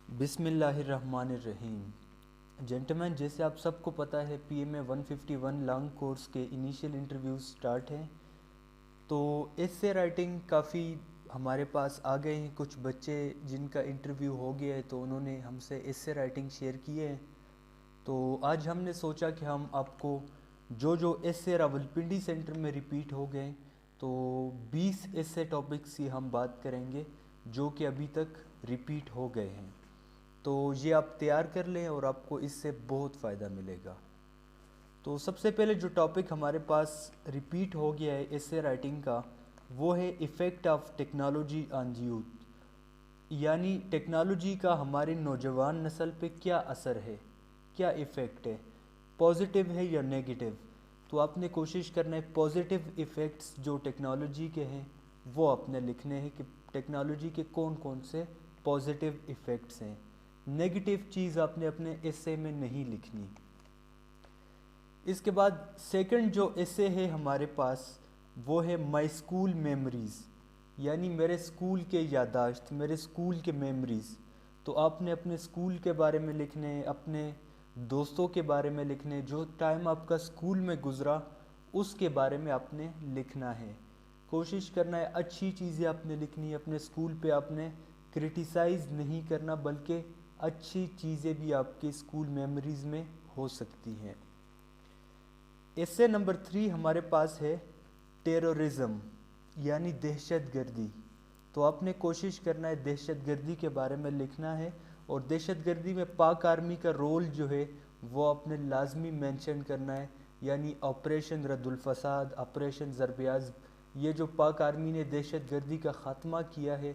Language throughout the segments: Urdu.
بسم اللہ الرحمن الرحیم۔ جنٹلمین، جیسے آپ سب کو پتہ ہے پی ایم اے 151 لانگ کورس کے انیشیل انٹرویوز سٹارٹ ہیں، تو ایسے رائٹنگ کافی ہمارے پاس آ گئے ہیں۔ کچھ بچے جن کا انٹرویو ہو گیا ہے تو انہوں نے ہم سے ایسے رائٹنگ شیئر کیے ہیں، تو آج ہم نے سوچا کہ ہم آپ کو جو ایسے راولپنڈی سینٹر میں ریپیٹ ہو گئے تو 20 ایسے ٹاپکس ہی ہم بات کریں گے جو کہ ابھی تک ریپیٹ ہو گئے ہیں، تو یہ آپ تیار کر لیں اور آپ کو اس سے بہت فائدہ ملے گا۔ تو سب سے پہلے جو ٹاپک ہمارے پاس ریپیٹ ہو گیا ہے ایسے رائٹنگ کا، وہ ہے effect of technology on youth, یعنی ٹیکنالوجی کا ہماری نوجوان نسل پہ کیا اثر ہے، کیا ایفیکٹ ہے، پازیٹیو ہے یا نیگیٹو۔ تو آپ نے کوشش کرنا ہے پازیٹیو ایفیکٹس جو ٹیکنالوجی کے ہیں وہ آپ نے لکھنے ہیں کہ ٹیکنالوجی کے کون کون سے پازیٹیو ایفیکٹس ہیں۔ نیگیٹو چیز آپ نے اپنے ایسے میں نہیں لکھنی۔ اس کے بعد سیکنڈ جو ایسے ہے ہمارے پاس وہ ہے مائی اسکول میموریز، یعنی میرے اسکول کے یادداشت، میرے اسکول کے میموریز۔ تو آپ نے اپنے اسکول کے بارے میں لکھنے، اپنے دوستوں کے بارے میں لکھنے، جو ٹائم آپ کا اسکول میں گزرا اس کے بارے میں آپ نے لکھنا ہے۔ کوشش کرنا ہے اچھی چیزیں آپ نے لکھنی، اپنے اسکول پہ آپ نے کرٹیسائز نہیں کرنا، بلکہ اچھی چیزیں بھی آپ کے اسکول میموریز میں ہو سکتی ہیں۔ ایسے نمبر 3 ہمارے پاس ہے ٹیرورزم، یعنی دہشت گردی۔ تو آپ نے کوشش کرنا ہے دہشت گردی کے بارے میں لکھنا ہے، اور دہشت گردی میں پاک آرمی کا رول جو ہے وہ آپ نے لازمی مینشن کرنا ہے، یعنی آپریشن رد الفساد، آپریشن ضرب عضب، یہ جو پاک آرمی نے دہشت گردی کا خاتمہ کیا ہے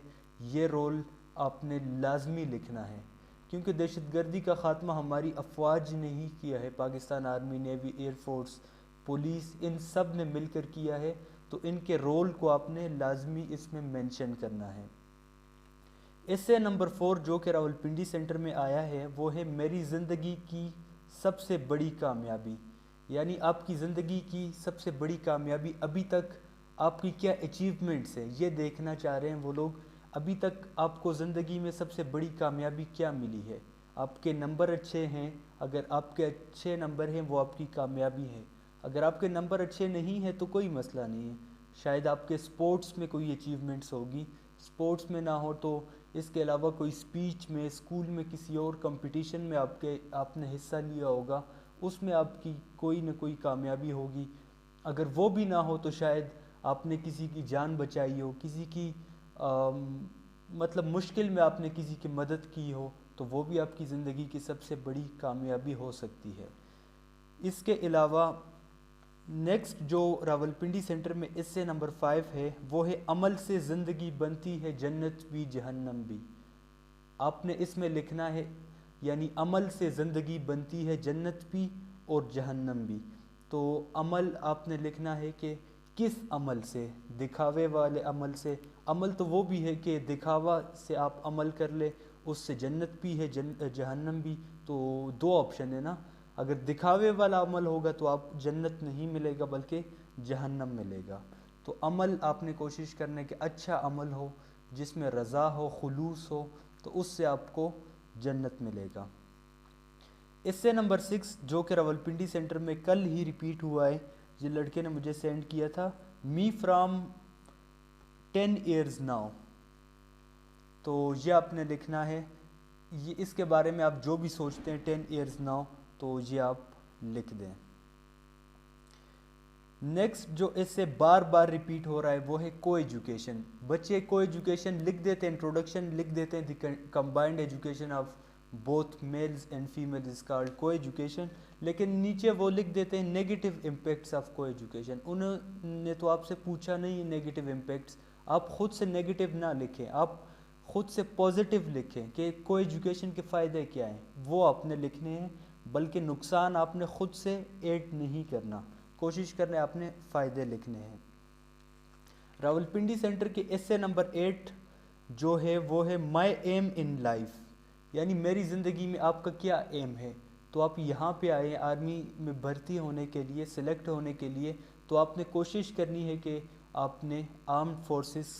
یہ رول آپ نے لازمی لکھنا ہے، کیونکہ دہشت گردی کا خاتمہ ہماری افواج نے ہی کیا ہے، Pakistan army, navy, air force, police, ان سب نے مل کر کیا ہے، تو ان کے رول کو آپ نے لازمی اس میں مینشن کرنا ہے۔ ایسے نمبر 4 جو کہ راولپنڈی سینٹر میں آیا ہے وہ ہے میری زندگی کی سب سے بڑی کامیابی، یعنی آپ کی زندگی کی سب سے بڑی کامیابی ابھی تک آپ کی کیا اچیومنٹس ہیں، یہ دیکھنا چاہ رہے ہیں وہ لوگ۔ ابھی تک آپ کو زندگی میں سب سے بڑی کامیابی کیا ملی ہے؟ آپ کے نمبر اچھے ہیں، اگر آپ کے اچھے نمبر ہیں وہ آپ کی کامیابی ہے۔ اگر آپ کے نمبر اچھے نہیں ہیں تو کوئی مسئلہ نہیں ہے، شاید آپ کے سپورٹس میں کوئی اچیومنٹس ہوگی، سپورٹس میں نہ ہو تو اس کے علاوہ کوئی سپیچ میں، اسکول میں کسی اور کمپٹیشن میں آپ نے حصہ لیا ہوگا، اس میں آپ کی کوئی نہ کوئی کامیابی ہوگی۔ اگر وہ بھی نہ ہو تو شاید آپ نے کسی کی جان بچائی ہو، کسی کی مطلب مشکل میں آپ نے کسی کی مدد کی ہو، تو وہ بھی آپ کی زندگی کی سب سے بڑی کامیابی ہو سکتی ہے۔ اس کے علاوہ نیکسٹ جو راولپنڈی سینٹر میں ایسے نمبر 5 ہے وہ ہے عمل سے زندگی بنتی ہے جنت بھی جہنم بھی۔ آپ نے اس میں لکھنا ہے، یعنی عمل سے زندگی بنتی ہے جنت بھی اور جہنم بھی۔ تو عمل آپ نے لکھنا ہے کہ کس عمل سے، دکھاوے والے عمل سے، عمل تو وہ بھی ہے کہ دکھاوا سے آپ عمل کر لے، اس سے جنت بھی ہے جہنم بھی، تو 2 آپشن ہے نا۔ اگر دکھاوے والا عمل ہوگا تو آپ جنت نہیں ملے گا بلکہ جہنم ملے گا۔ تو عمل آپ نے کوشش کرنے کہ اچھا عمل ہو جس میں رضا ہو، خلوص ہو، تو اس سے آپ کو جنت ملے گا۔ ایسے نمبر 6 جو کہ راولپنڈی سینٹر میں کل ہی ریپیٹ ہوا ہے، یہ لڑکے نے مجھے سینڈ کیا تھا، می فرام 10 ایئرز ناؤ۔ تو یہ آپ نے لکھنا ہے، یہ اس کے بارے میں آپ جو بھی سوچتے ہیں 10 ایئرز ناؤ تو یہ آپ لکھ دیں۔ نیکسٹ جو اس سے بار بار ریپیٹ ہو رہا ہے وہ ہے کو ایجوکیشن۔ بچے کو ایجوکیشن لکھ دیتے ہیں، انٹروڈکشن لکھ دیتے ہیں، the combined education of both males and female is called coeducation, لیکن نیچے وہ لکھ دیتے ہیں negative impacts of coeducation. انہوں نے تو آپ سے پوچھا نہیں نیگیٹو امپیکٹس، آپ خود سے نیگیٹو نہ لکھیں، آپ خود سے پازیٹیو لکھیں کہ کو ایجوکیشن کے فائدے کیا ہیں، وہ آپ نے لکھنے ہیں، بلکہ نقصان آپ نے خود سے ایڈ نہیں کرنا، کوشش کرنے آپ نے فائدے لکھنے ہیں۔ راولپنڈی سینٹر کے ایسے نمبر 8 جو ہے وہ ہے مائی ایم ان لائف، یعنی میری زندگی میں آپ کا کیا ایم ہے۔ تو آپ یہاں پہ آئے آرمی میں بھرتی ہونے کے لیے، سلیکٹ ہونے کے لیے، تو آپ نے کوشش کرنی ہے کہ آپ نے آرمڈ فورسز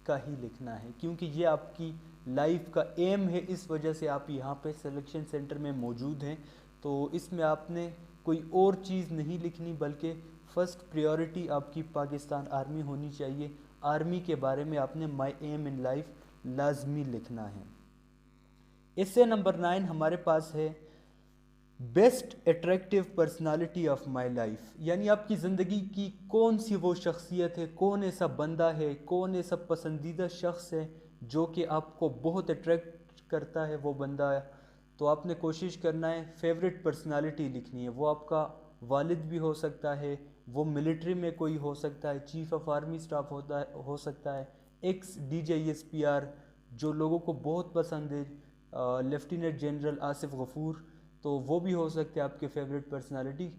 کا ہی لکھنا ہے، کیونکہ یہ آپ کی لائف کا ایم ہے، اس وجہ سے آپ یہاں پہ سلیکشن سینٹر میں موجود ہیں۔ تو اس میں آپ نے کوئی اور چیز نہیں لکھنی، بلکہ فرسٹ پریورٹی آپ کی پاکستان آرمی ہونی چاہیے۔ آرمی کے بارے میں آپ نے مائی ایم ان لائف لازمی لکھنا ہے۔ اس سے نمبر 9 ہمارے پاس ہے best attractive personality of my life, یعنی آپ کی زندگی کی کون سی وہ شخصیت ہے، کون ایسا بندہ ہے، کون ایسا پسندیدہ شخص ہے جو کہ آپ کو بہت اٹریکٹ کرتا ہے وہ بندہ ہے۔ تو آپ نے کوشش کرنا ہے فیوریٹ پرسنالٹی لکھنی ہے۔ وہ آپ کا والد بھی ہو سکتا ہے، وہ ملٹری میں کوئی ہو سکتا ہے، چیف آف آرمی سٹاف ہو سکتا ہے، x D J S P R جو لوگوں کو بہت پسند ہے، لیفٹیننٹ جنرل آصف غفور، تو وہ بھی ہو سکتے ہیں آپ کے فیوریٹ پرسنالٹی۔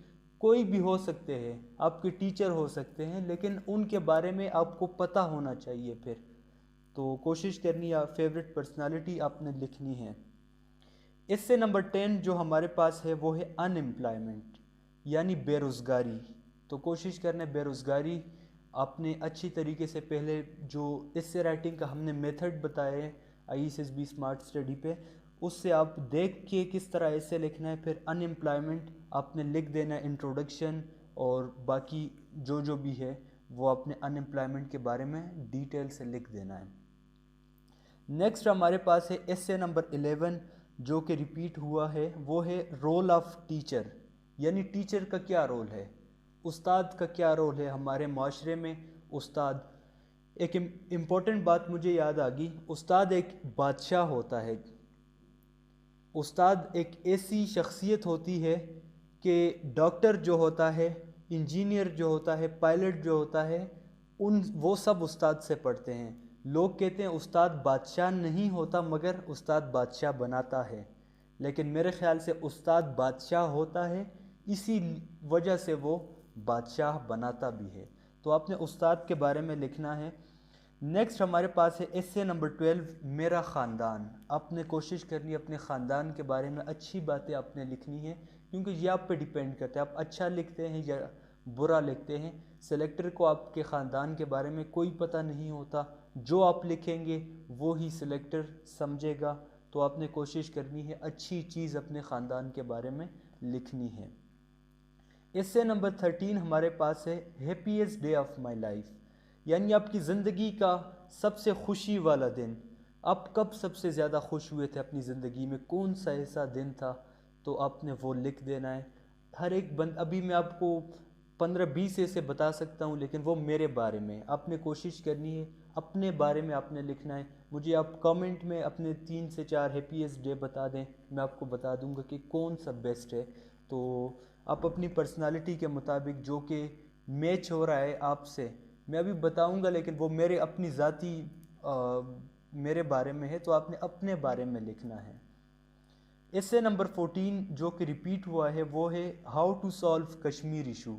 کوئی بھی ہو سکتے ہیں، آپ کے ٹیچر ہو سکتے ہیں، لیکن ان کے بارے میں آپ کو پتہ ہونا چاہیے پھر۔ تو کوشش کرنی ہے فیوریٹ پرسنالٹی آپ نے لکھنی ہے۔ اس سے نمبر 10 جو ہمارے پاس ہے وہ ہے ان امپلائمنٹ، یعنی بے روزگاری۔ تو کوشش کرنا ہے بے روزگاری آپ نے اچھی طریقے سے، پہلے جو اس سے رائٹنگ کا ہم نے میتھڈ بتایا ہے ISSB اسمارٹ اسٹڈی پہ، اس سے آپ دیکھ کے کس طرح ایسے لکھنا ہے۔ پھر ان امپلائمنٹ آپ نے لکھ دینا ہے انٹروڈکشن، اور باقی جو بھی ہے وہ آپ نے ان امپلائمنٹ کے بارے میں ڈیٹیل سے لکھ دینا ہے۔ نیکسٹ ہمارے پاس ہے ایس اے نمبر 11 جو کہ ریپیٹ ہوا ہے، وہ ہے رول آف ٹیچر، یعنی ٹیچر کا کیا رول ہے، استاد کا کیا رول ہے ہمارے معاشرے میں۔ استاد ایک امپورٹنٹ بات مجھے یاد آ گئی، استاد ایک بادشاہ ہوتا ہے۔ استاد ایک ایسی شخصیت ہوتی ہے کہ ڈاکٹر جو ہوتا ہے، انجینئر جو ہوتا ہے، پائلٹ جو ہوتا ہے، وہ سب استاد سے پڑھتے ہیں۔ لوگ کہتے ہیں استاد بادشاہ نہیں ہوتا مگر استاد بادشاہ بناتا ہے، لیکن میرے خیال سے استاد بادشاہ ہوتا ہے، اسی وجہ سے وہ بادشاہ بناتا بھی ہے۔ تو آپ نے استاد کے بارے میں لکھنا ہے۔ نیکسٹ ہمارے پاس ہے ایسے نمبر 12 میرا خاندان۔ آپ نے کوشش کرنی ہے اپنے خاندان کے بارے میں اچھی باتیں آپ نے لکھنی ہے، کیونکہ یہ آپ پہ ڈیپینڈ کرتا ہے آپ اچھا لکھتے ہیں یا برا لکھتے ہیں۔ سلیکٹر کو آپ کے خاندان کے بارے میں کوئی پتہ نہیں ہوتا، جو آپ لکھیں گے وہی سلیکٹر سمجھے گا۔ تو آپ نے کوشش کرنی ہے اچھی چیز اپنے خاندان کے بارے میں لکھنی ہے۔ اس سے نمبر 13 ہمارے پاس ہے happiest day of my life, یعنی آپ کی زندگی کا سب سے خوشی والا دن۔ آپ کب سب سے زیادہ خوش ہوئے تھے اپنی زندگی میں، کون سا ایسا دن تھا، تو آپ نے وہ لکھ دینا ہے۔ ہر ایک ابھی میں آپ کو 15-20 ایسے بتا سکتا ہوں، لیکن وہ میرے بارے میں، آپ نے کوشش کرنی ہے اپنے بارے میں آپ نے لکھنا ہے۔ مجھے آپ کامنٹ میں اپنے 3 سے 4 ہیپیسٹ ڈے بتا دیں، میں آپ کو بتا دوں گا کہ کون سا بیسٹ ہے۔ تو آپ اپنی پرسنالٹی کے مطابق جو کہ میچ ہو رہا ہے آپ سے، میں ابھی بتاؤں گا، لیکن وہ میرے اپنی ذاتی میرے بارے میں ہے، تو آپ نے اپنے بارے میں لکھنا ہے۔ اس سے نمبر 14 جو کہ ریپیٹ ہوا ہے وہ ہے how to solve Kashmir issue,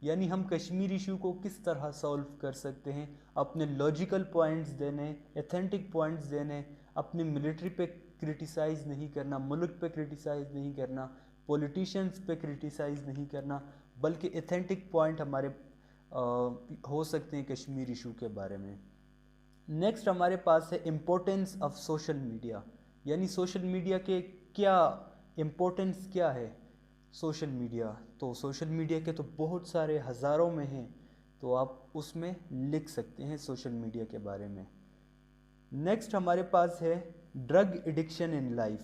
یعنی ہم کشمیر ایشو کو کس طرح سالو کر سکتے ہیں۔ اپنے لاجیکل پوائنٹس دینے، ایتھینٹک پوائنٹس دینے، اپنی ملٹری پہ کرٹیسائز نہیں کرنا، ملک پہ کرٹیسائز نہیں کرنا، پولیٹیشنز پہ کرٹیسائز نہیں کرنا، بلکہ ایتھینٹک پوائنٹ ہمارے ہو سکتے ہیں کشمیر ایشو کے بارے میں۔ نیکسٹ ہمارے پاس ہے امپورٹنس آف سوشل میڈیا، یعنی سوشل میڈیا کے کیا امپورٹنس کیا ہے سوشل میڈیا۔ تو سوشل میڈیا کے تو بہت سارے ہزاروں میں ہیں، تو آپ اس میں لکھ سکتے ہیں سوشل میڈیا کے بارے میں۔ نیکسٹ ہمارے پاس ہے ڈرگ ایڈکشن ان لائف،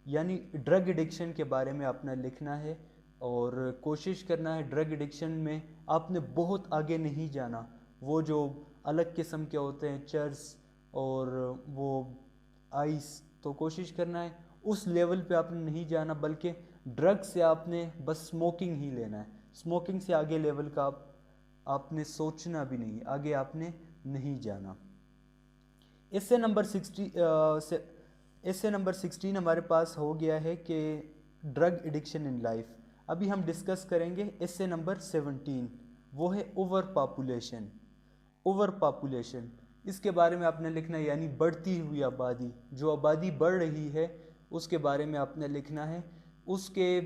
یعنی ڈرگ ایڈکشن کے بارے میں آپ نے لکھنا ہے، اور کوشش کرنا ہے ڈرگ ایڈکشن میں آپ نے بہت آگے نہیں جانا۔ وہ جو الگ قسم کے ہوتے ہیں چرس اور وہ آئس، تو کوشش کرنا ہے اس لیول پہ آپ نے نہیں جانا، بلکہ ڈرگ سے آپ نے بس اسموکنگ ہی لینا ہے۔ اسموکنگ سے آگے لیول کا آپ نے سوچنا بھی نہیں، آگے آپ نے نہیں جانا۔ اس سے نمبر 16 ہمارے پاس ہو گیا ہے کہ ڈرگ ایڈکشن ان لائف۔ ابھی ہم ڈسکس کریں گے اس سے نمبر 17، وہ ہے اوور پاپولیشن۔ اوور پاپولیشن اس کے بارے میں آپ نے لکھنا ہے، یعنی بڑھتی ہوئی آبادی، جو آبادی بڑھ رہی ہے اس کے بارے میں آپ نے لکھنا ہے۔ اس کے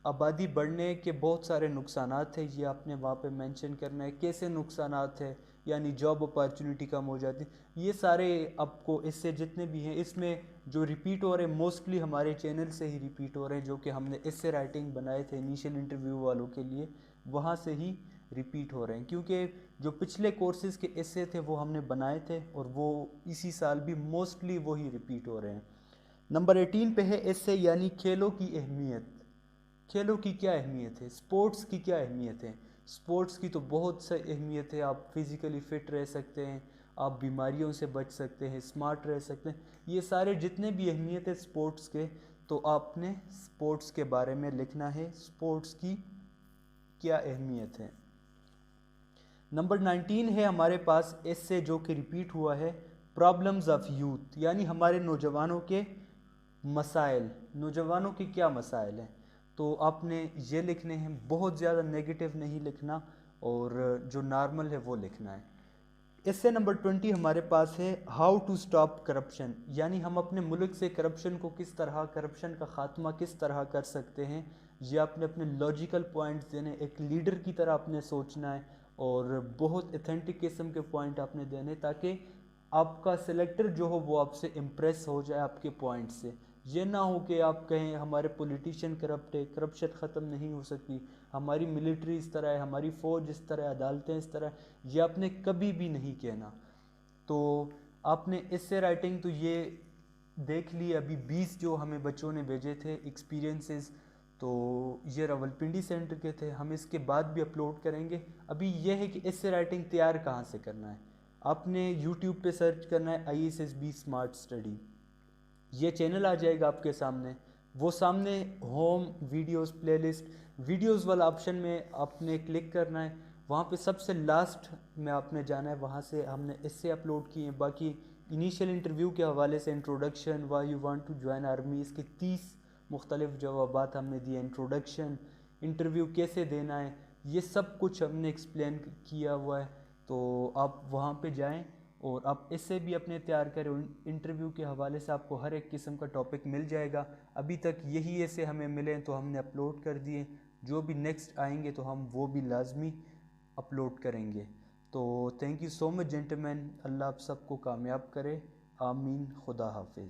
آبادی بڑھنے کے بہت سارے نقصانات ہیں، یہ آپ نے وہاں پہ مینشن کرنا ہے، کیسے نقصانات ہیں، یعنی جاب اپارچونیٹی کم ہو جاتی ہے. یہ سارے آپ کو اس سے جتنے بھی ہیں اس میں جو ریپیٹ ہو رہے ہیں موسٹلی ہمارے چینل سے ہی ریپیٹ ہو رہے ہیں, جو کہ ہم نے ایسے رائٹنگ بنائے تھے انیشیل انٹرویو والوں کے لیے, وہاں سے ہی ریپیٹ ہو رہے ہیں, کیونکہ جو پچھلے کورسز کے ایسے تھے وہ ہم نے بنائے تھے اور وہ اسی سال بھی موسٹلی وہی ریپیٹ ہو رہے ہیں. نمبر 18 پہ ہے ایسے یعنی کھیلوں کی اہمیت. کھیلوں کی کیا اہمیت ہے, اسپورٹس کی کیا اہمیت ہے؟ اسپورٹس کی تو بہت سی اہمیت ہے. آپ فزیکلی فٹ رہ سکتے ہیں, آپ بیماریوں سے بچ سکتے ہیں, اسمارٹ رہ سکتے ہیں. یہ سارے جتنے بھی اہمیت ہے اسپورٹس کے, تو آپ نے اسپورٹس کے بارے میں لکھنا ہے, اسپورٹس کی کیا اہمیت ہے. نمبر 19 ہے ہمارے پاس ایسے جو کہ ریپیٹ ہوا ہے, پرابلمز آف یوتھ, یعنی ہمارے نوجوانوں کے مسائل. نوجوانوں کے کیا مسائل ہیں, تو آپ نے یہ لکھنے ہیں. بہت زیادہ نیگیٹو نہیں لکھنا اور جو نارمل ہے وہ لکھنا ہے. اس سے نمبر 20 ہمارے پاس ہے ہاؤ ٹو سٹاپ کرپشن, یعنی ہم اپنے ملک سے کرپشن کو کس طرح, کرپشن کا خاتمہ کس طرح کر سکتے ہیں. یہ آپ نے اپنے لاجیکل پوائنٹس دینے, ایک لیڈر کی طرح آپ نے سوچنا ہے اور بہت ایتھینٹک قسم کے پوائنٹ آپ نے دینے, تاکہ آپ کا سلیکٹر جو ہو وہ آپ سے امپریس ہو جائے آپ کے پوائنٹ سے. یہ نہ ہو کہ آپ کہیں ہمارے پولیٹیشین کرپٹ ہے, کرپشن ختم نہیں ہو سکتی, ہماری ملٹری اس طرح ہے, ہماری فوج اس طرح ہے, عدالتیں اس طرح ہے. یہ آپ نے کبھی بھی نہیں کہنا. تو آپ نے اس سے رائٹنگ تو یہ دیکھ لی ابھی 20 جو ہمیں بچوں نے بھیجے تھے ایکسپیرینسز, تو یہ راولپنڈی سینٹر کے تھے. ہم اس کے بعد بھی اپلوڈ کریں گے. ابھی یہ ہے کہ اس سے رائٹنگ تیار کہاں سے کرنا ہے. آپ نے یوٹیوب پہ سرچ کرنا ہے ISSB اسمارٹ اسٹڈی, یہ چینل آ جائے گا آپ کے سامنے. وہ سامنے ہوم ویڈیوز پلے لسٹ ویڈیوز والا آپشن میں آپ نے کلک کرنا ہے. وہاں پہ سب سے لاسٹ میں آپ نے جانا ہے, وہاں سے ہم نے اس سے اپلوڈ کیے ہیں. باقی انیشیل انٹرویو کے حوالے سے introduction, why you want to join army, اس کے 30 مختلف جوابات ہم نے دیے. انٹروڈکشن, انٹرویو کیسے دینا ہے, یہ سب کچھ ہم نے ایکسپلین کیا ہوا ہے. تو آپ وہاں پہ جائیں اور آپ اس سے بھی اپنے تیار کریں. انٹرویو کے حوالے سے آپ کو ہر ایک قسم کا ٹاپک مل جائے گا. ابھی تک یہی ایسے ہمیں ملیں تو ہم نے اپلوڈ کر دیے. جو بھی نیکسٹ آئیں گے تو ہم وہ بھی لازمی اپلوڈ کریں گے. تو thank you so much gentleman, اللہ آپ سب کو کامیاب کرے, آمین, خدا حافظ.